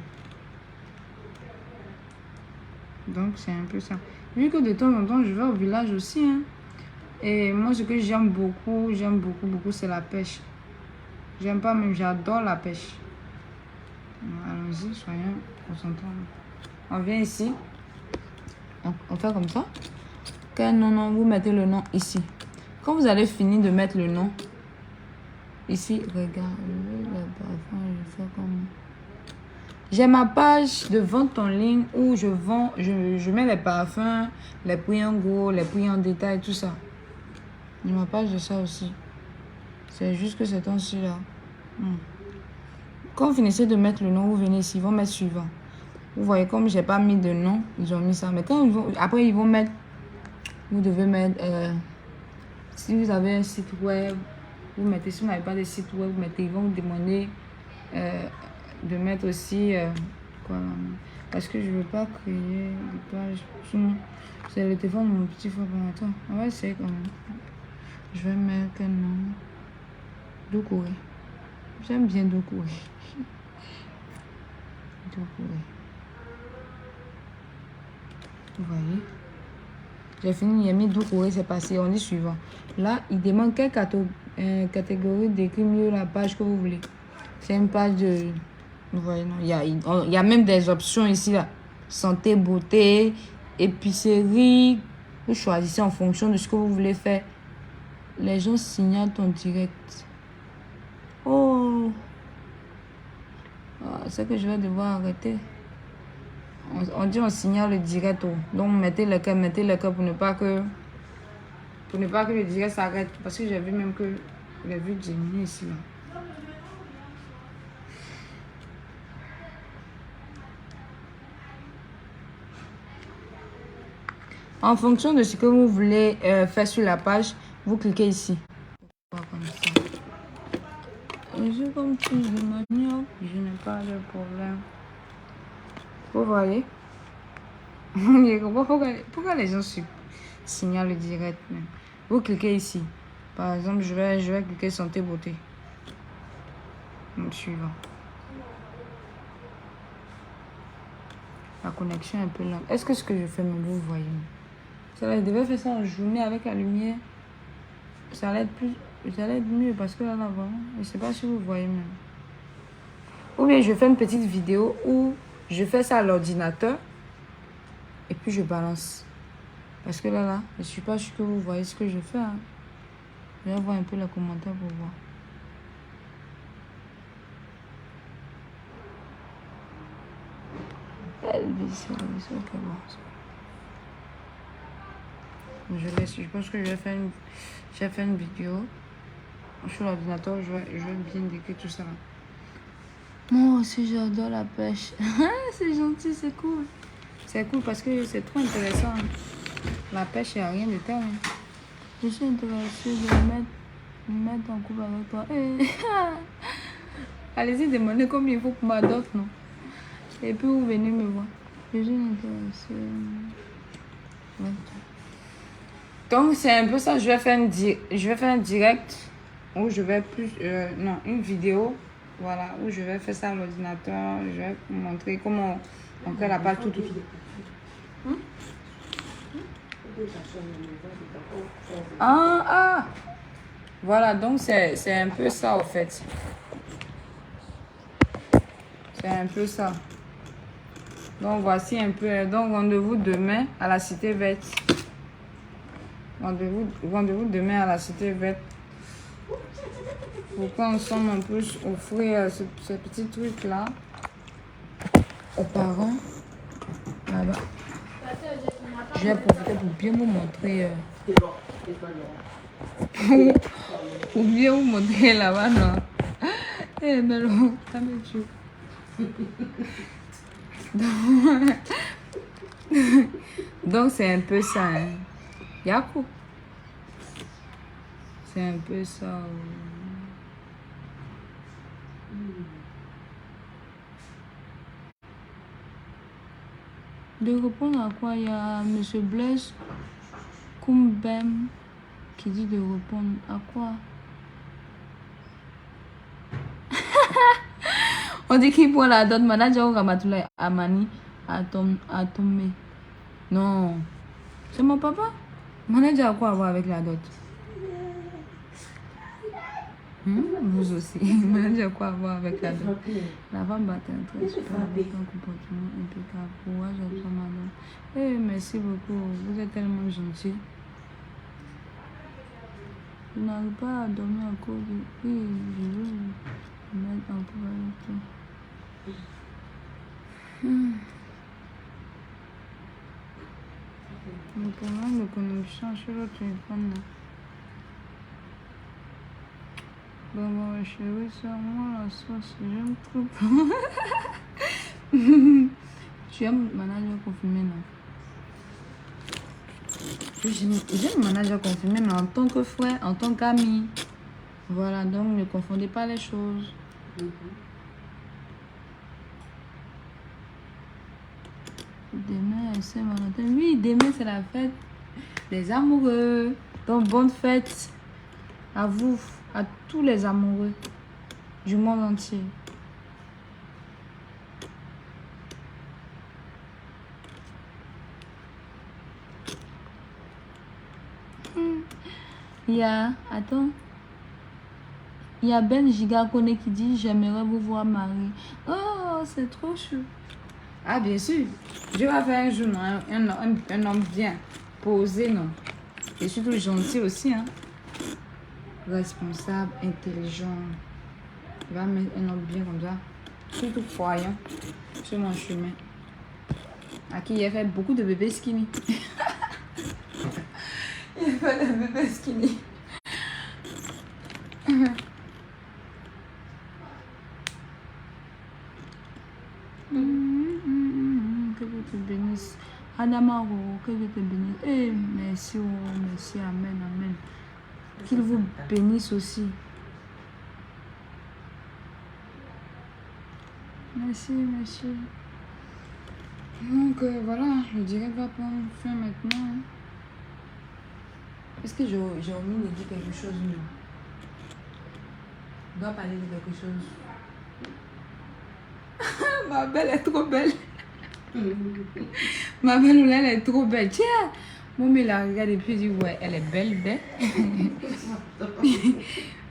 Donc, c'est un peu ça. Vu que de temps en temps, je vais au village aussi. Hein. Et moi, ce que j'aime beaucoup, c'est la pêche. J'aime pas, même j'adore la pêche. Allons-y, soyons concentrés. On vient ici. On fait comme ça. Quel nom, vous mettez le nom ici. Quand vous allez finir de mettre le nom, ici, regardez, je fais comme... J'ai ma page de vente en ligne où je vends, je mets les parfums, les prix en gros, les prix en détail, tout ça. J'ai ma page de ça aussi. C'est juste que c'est temps-ci là. Quand vous finissez de mettre le nom, vous venez ici, ils vont mettre suivant. Vous voyez, comme j'ai pas mis de nom, ils ont mis ça. Mais quand ils vont, après, ils vont mettre, vous devez mettre, si vous avez un site web, vous mettez, si vous n'avez pas de site web, vous mettez, ils vont vous demander de mettre aussi, quoi, parce que je veux pas créer des pages. Sinon, c'est le téléphone de mon petit frère. Attends, on va essayer quand même. Je vais mettre un nom. Doucouré. J'aime bien Doucouré. Doucouré. Vous voyez? J'ai fini, il a mis Doucouré, c'est passé. On dit suivant. Là, il demande quelle catégorie d'écrit mieux la page que vous voulez. C'est une page de... Vous voyez, non? Il y a même des options ici, là. Santé, beauté, épicerie. Vous choisissez en fonction de ce que vous voulez faire. les gens signalent ton direct. Oh, ah, c'est que je vais devoir arrêter. On dit on signale le direct. Oh. Donc mettez le cœur pour ne pas que le direct s'arrête. Parce que j'ai vu même que les vues diminuent ici. Là. En fonction de ce que vous voulez faire sur la page, vous cliquez ici. Comme ça. Et je comme tu de manioc, je n'ai pas de problème. Vous voyez? Pourquoi les gens signalent le direct même? Vous cliquez ici. Par exemple, je vais cliquer santé beauté. Donc, suivant. La connexion est un peu lente. Est-ce que ce que je fais, même vous voyez? Ça, je devais faire ça en journée avec la lumière. Ça allait être mieux parce que là, vraiment, je ne sais pas si vous voyez même. Ou bien je fais une petite vidéo où je fais ça à l'ordinateur et puis je balance. Parce que là, je ne suis pas sûre que vous voyez ce que je fais. Hein. Je vais voir un peu les commentaires pour voir. Elvis, ok, bon. Je pense que je vais faire une vidéo sur l'ordinateur. Je vais bien décrire tout ça. Moi aussi, j'adore la pêche. C'est gentil, c'est cool. C'est cool parce que c'est trop intéressant. La pêche, il n'y a rien de tel. Hein. Je suis intéressée de me mettre en couple avec toi. Allez-y, demandez combien il faut pour m'adopter, non? Et puis, vous venez me voir. Je suis intéressée. Donc, c'est un peu ça. Je vais faire un direct où je vais une vidéo. Voilà, où je vais faire ça à l'ordinateur. Je vais vous montrer comment on crée la page tout. Ah! Voilà, donc c'est un peu ça, en fait. C'est un peu ça. Donc, voici un peu. Donc, rendez-vous demain à la Cité Verte. Rendez-vous demain à la Cité Verte. Pour qu'ensemble on puisse offrir ce petit truc-là aux parents. Là-bas. Je vais profiter pour bien vous montrer. Pour bien vous montrer là-bas, non? Eh, mais non, ça me tue. Donc, c'est un peu ça. Hein. Yakou. C'est un peu ça. De répondre à quoi? Il y a M. Blaise Koumbem qui dit de répondre à quoi? On dit qu'il prend la dot manager ou Ramatoulaye Amani à tomber. Non. C'est mon papa? Manager a quoi à voir avec la dot? Vous aussi. Manager a quoi à voir avec la dot? La femme battait un très super avec un comportement impeccable. Courage à toi, madame. Eh, merci beaucoup. Vous êtes tellement gentil. Je n'arrive pas à dormir à cause de... Oui, je veux me mettre en couple avec toi. Le problème de connexion sur le téléphone là. Bon, chérie, c'est moi la sauce, j'aime tout. Tu aimes le manager confirmé, non? J'aime le manager confirmé, mais en tant que frère, en tant qu'ami. Voilà, donc ne confondez pas les choses. Demain, c'est Saint-Valentin. Oui, demain, c'est la fête des amoureux. Donc, bonne fête à vous, à tous les amoureux du monde entier. Attends. Il y a Ben Gigakone qui dit j'aimerais vous voir marier. Oh, c'est trop chou. Ah, bien sûr. Je vais faire un jour, non, un homme bien posé, non. Et surtout gentil aussi, hein. responsable, intelligent. Il va mettre un homme bien comme ça. Surtout croyant sur mon chemin. À qui il a fait beaucoup de bébés skinny. Il a fait des bébés skinny. Que Dieu te bénisse. Adamaro, que Dieu te bénisse. Eh, merci, oh, merci, amen, amen. Qu'il vous bénisse aussi. Merci, merci. Donc voilà, le direct va prendre fin maintenant. Hein. Est-ce que j'ai omis de dire quelque chose? Non. Je dois parler de quelque chose. Ma belle est trop belle. Ma belle, elle est trop belle. Tiens, mon mère la regarde et puis il dit ouais, elle est belle, belle.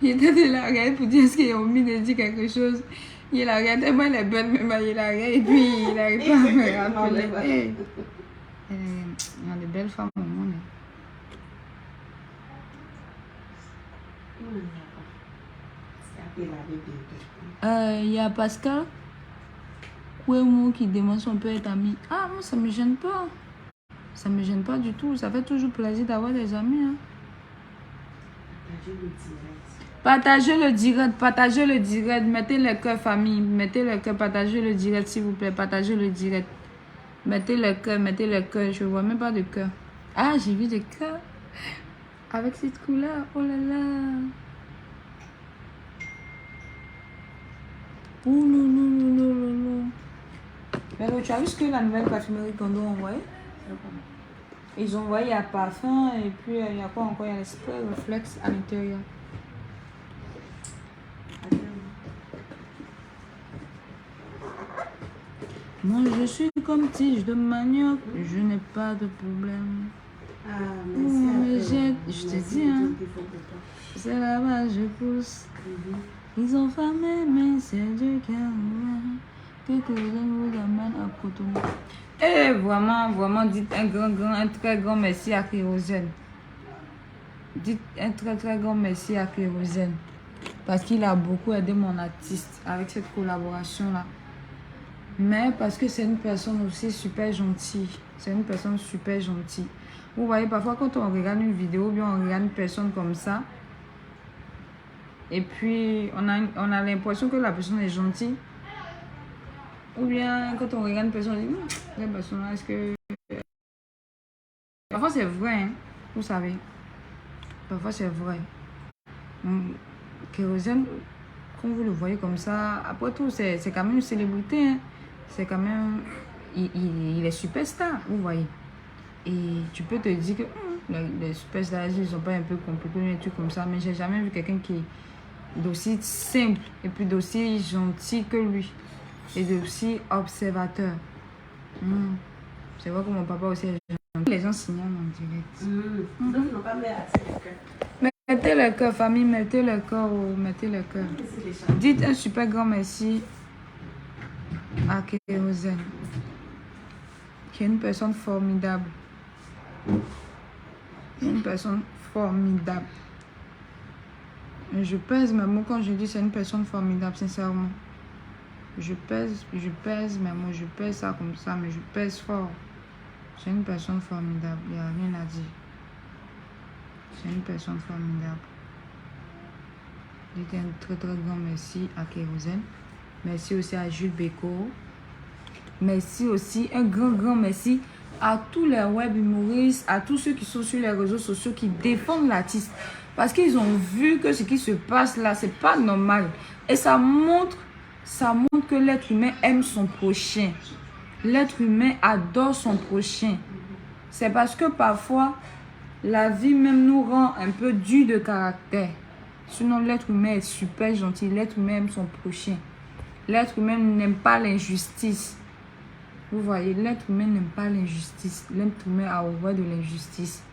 Il était de la regarder pour dire est-ce qu'il a omis de dire quelque chose. Il la regarde tellement elle est belle, mais il la regarde et puis il n'arrive pas à me rappeler. Il y a des belles femmes au monde. Il y a Pascal Kouemou qui demande si on peut être ami. Ah, moi, ça me gêne pas. Ça me gêne pas du tout. Ça fait toujours plaisir d'avoir des amis. Hein. Partagez le direct. Partagez le direct. Mettez le cœur, famille. Mettez le cœur. Partagez le direct, s'il vous plaît. Partagez le direct. Mettez le cœur. Mettez le cœur. Je vois même pas de cœur. Ah, j'ai vu des cœurs. Avec cette couleur. Oh là là. Ouh, non. Mais tu as vu ce que la nouvelle parfumerie Kondo a envoyé? Ils ont envoyé un parfum et puis il y a quoi encore? Il y a les sprays Reflex à l'intérieur. Moi je suis comme tige de manioc, je n'ai pas de problème. Ah, merci. Je te dis, hein, c'est là-bas je pousse. Ils ont fermé, mais c'est Dieu qui a ouvert. Que vous amène à Cotonou. Et vraiment, dites un très grand merci à Kérosène. Dites un très grand merci à Kérosène. Parce qu'il a beaucoup aidé mon artiste avec cette collaboration-là. Mais parce que c'est une personne aussi super gentille. C'est une personne super gentille. Vous voyez, parfois quand on regarde une vidéo, bien on regarde une personne comme ça. Et puis, on a l'impression que la personne est gentille. Ou bien, quand on regarde une personne, on dit, la personne-là, est-ce que... Parfois, c'est vrai, hein, vous savez. Parfois, c'est vrai. Kérosène, quand vous le voyez comme ça, après tout, c'est quand même une célébrité. Hein. C'est quand même... Il est superstar, vous voyez. Et tu peux te dire que les superstars, ils sont pas un peu compliqués, des trucs comme ça. Mais j'ai jamais vu quelqu'un qui est d'aussi simple et puis d'aussi gentil que lui. Et d'aussi observateur. C'est vrai que mon papa aussi est gentil. Les gens signalent en direct. Mettez le cœur, famille, mettez le cœur. Mettez le cœur. Dites un super grand merci à Kérosène, qui est une personne formidable. Une personne formidable. Je pèse mes mots quand je dis c'est une personne formidable, sincèrement. Je pèse mes mots, je pèse ça comme ça, mais je pèse fort. C'est une personne formidable, il n'y a rien à dire. C'est une personne formidable. Dites un très grand merci à Kérosène. Merci aussi à Jules Béco. Merci aussi, un grand merci à tous les web humoristes, à tous ceux qui sont sur les réseaux sociaux, qui défendent l'artiste. Parce qu'ils ont vu que ce qui se passe là, c'est pas normal. Et ça montre que l'être humain aime son prochain. L'être humain adore son prochain. C'est parce que parfois, la vie même nous rend un peu dur de caractère. Sinon, l'être humain est super gentil. L'être humain aime son prochain. L'être humain n'aime pas l'injustice. Vous voyez, l'être humain n'aime pas l'injustice. L'être humain a horreur de l'injustice.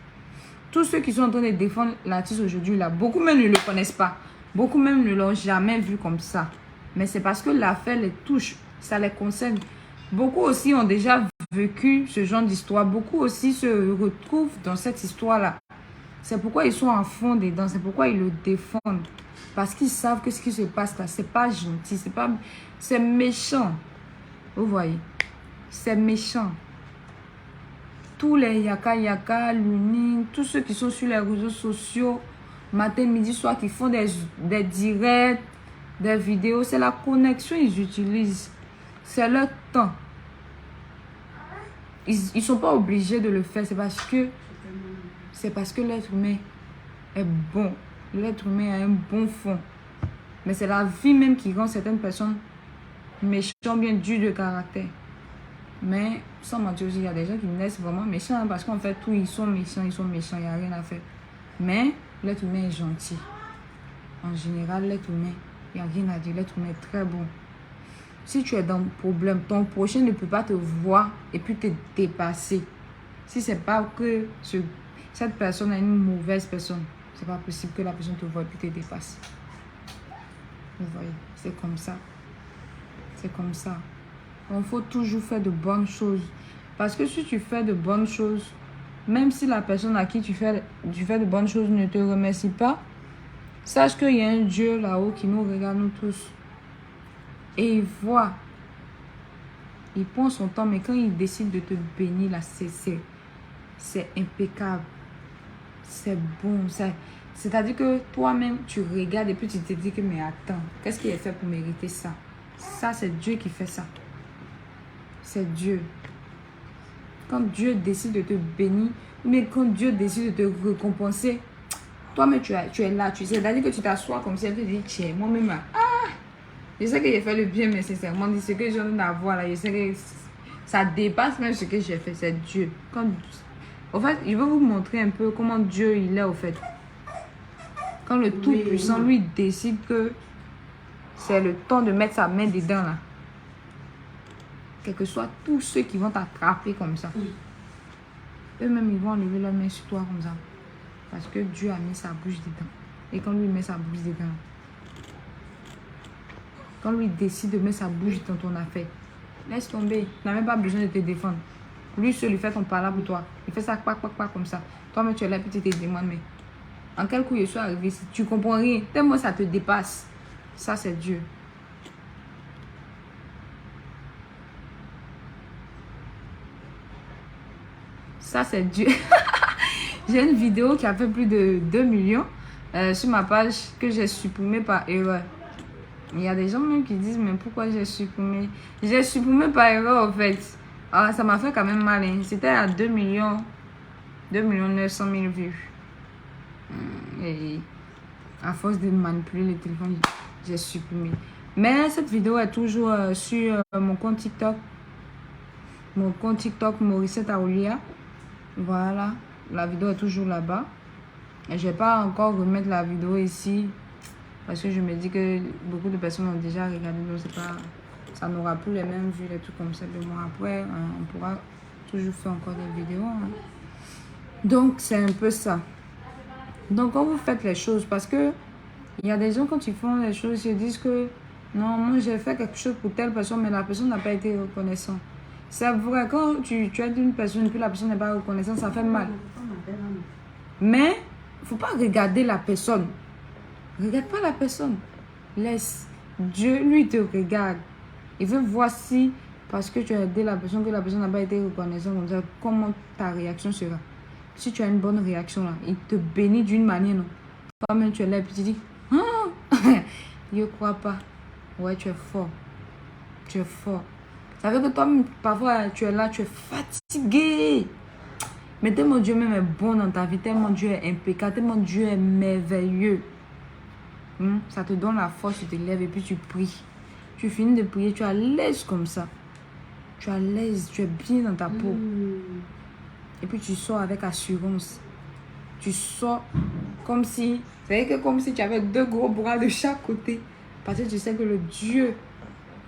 Tous ceux qui sont en train de défendre l'artiste aujourd'hui, là, beaucoup même ne le connaissent pas. Beaucoup même ne l'ont jamais vu comme ça. Mais c'est parce que l'affaire les touche. Ça les concerne. Beaucoup aussi ont déjà vécu ce genre d'histoire. Beaucoup aussi se retrouvent dans cette histoire-là. C'est pourquoi ils sont en fond dedans. C'est pourquoi ils le défendent. Parce qu'ils savent que ce qui se passe là, c'est pas gentil. C'est méchant. Vous voyez? C'est méchant. Tous les yaka, Luni, tous ceux qui sont sur les réseaux sociaux, matin, midi, soir, qui font des directs, des vidéos, c'est la connexion qu'ils utilisent. C'est leur temps. Ils sont pas obligés de le faire. C'est parce que l'être humain est bon. L'être humain a un bon fond. Mais c'est la vie même qui rend certaines personnes méchantes, bien dures de caractère. Mais sans mentir aussi, il y a des gens qui naissent vraiment méchants hein, parce qu'en fait, tous ils sont méchants, il n'y a rien à faire. Mais l'être humain est gentil. En général, l'être humain, il n'y a rien à dire. L'être humain est très bon. Si tu es dans le problème, ton prochain ne peut pas te voir et puis te dépasser. Si ce n'est pas que cette personne est une mauvaise personne, c'est pas possible que la personne te voie et puis te dépasse. Vous voyez, c'est comme ça. C'est comme ça. Il faut toujours faire de bonnes choses. Parce que si tu fais de bonnes choses, même si la personne à qui tu fais de bonnes choses ne te remercie pas, sache qu'il y a un Dieu là-haut qui nous regarde nous tous. Et il voit. Il prend son temps, mais quand il décide de te bénir, là, c'est impeccable. C'est bon. C'est-à-dire que toi-même, tu regardes et puis tu te dis que, mais attends, qu'est-ce qu'il a fait pour mériter ça? Ça, c'est Dieu qui fait ça. C'est Dieu. Quand Dieu décide de te bénir, mais quand Dieu décide de te récompenser, toi-même, tu es là. C'est-à-dire que tu t'assois comme ça et tu te dis, tiens, moi-même, je sais que j'ai fait le bien, mais sincèrement, ce que je viens d'avoir là, je sais que ça dépasse même ce que j'ai fait. C'est Dieu. En fait, je vais vous montrer un peu comment Dieu il est, au fait. Quand le Tout-Puissant, lui, décide que c'est le temps de mettre sa main dedans, là. Quels que soient tous ceux qui vont t'attraper comme ça. Eux-mêmes, ils vont enlever leur main sur toi comme ça. Parce que Dieu a mis sa bouche dedans. Et quand lui met sa bouche dedans, quand lui décide de mettre sa bouche dans ton affaire, laisse tomber. Tu n'as même pas besoin de te défendre. Lui seul, il fait ton parla pour toi. Il fait ça, pac, comme ça. Toi-même, tu es là, puis tu te demandes, mais en quel coup je suis arrivé ici? Tu comprends rien. Tellement ça te dépasse. Ça, c'est Dieu. Ça, c'est Dieu. J'ai une vidéo qui a fait plus de 2 millions sur ma page que j'ai supprimée par erreur. Il y a des gens même qui disent, mais pourquoi j'ai supprimé? J'ai supprimé par erreur, en fait. Ah, ça m'a fait quand même mal. Hein. C'était à 2 900 000 vues. Et à force de manipuler le téléphone, j'ai supprimé. Mais cette vidéo est toujours sur mon compte TikTok. Mon compte TikTok, Morissette Aoulia. Voilà, la vidéo est toujours là-bas. Je ne vais pas encore remettre la vidéo ici. Parce que je me dis que beaucoup de personnes ont déjà regardé. Donc ça n'aura plus les mêmes vues, les trucs comme ça. Mais bon, après, on pourra toujours faire encore des vidéos. Hein. Donc, c'est un peu ça. Donc, quand vous faites les choses, parce que il y a des gens, quand ils font les choses, ils disent que non, moi j'ai fait quelque chose pour telle personne, mais la personne n'a pas été reconnaissante. C'est vrai, quand tu aides une personne et puis la personne n'est pas reconnaissante, ça fait mal. Mais, il ne faut pas regarder la personne. Regarde pas la personne. Laisse. Dieu, lui, te regarde. Il veut voir si, parce que tu as aidé la personne, que la personne n'a pas été reconnaissante, comme ça, comment ta réaction sera. Si tu as une bonne réaction, là, il te bénit d'une manière, non. Toi-même, tu es là et puis tu dis, ah, je ne crois pas. Ouais, tu es fort. Tu es fort. Ça veut dire que toi-même, parfois, tu es là, tu es fatigué. Mais tellement Dieu même est bon dans ta vie, tellement Dieu est impeccable, tellement Dieu est merveilleux. Ça te donne la force, tu te lèves et puis tu pries. Tu finis de prier, tu es à l'aise comme ça. Tu es à l'aise, tu es bien dans ta peau. Et puis tu sors avec assurance. Tu sors comme si, c'est comme si tu avais 2 gros bras de chaque côté. Parce que tu sais que le Dieu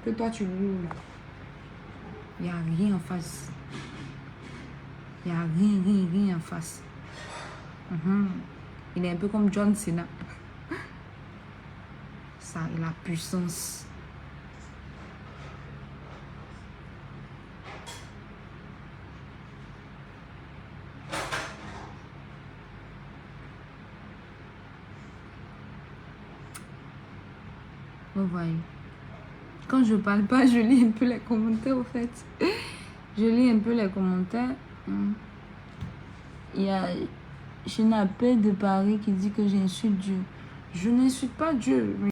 que toi tu loues, il n'y a rien en face. Il n'y a rien en face. Il est un peu comme John Cena. Ça, il a puissance. Vous voyez. Quand je parle pas, je lis un peu les commentaires, au fait. Je lis un peu les commentaires. Il y a Chinapé de Paris qui dit que j'insulte Dieu. Je n'insulte pas Dieu.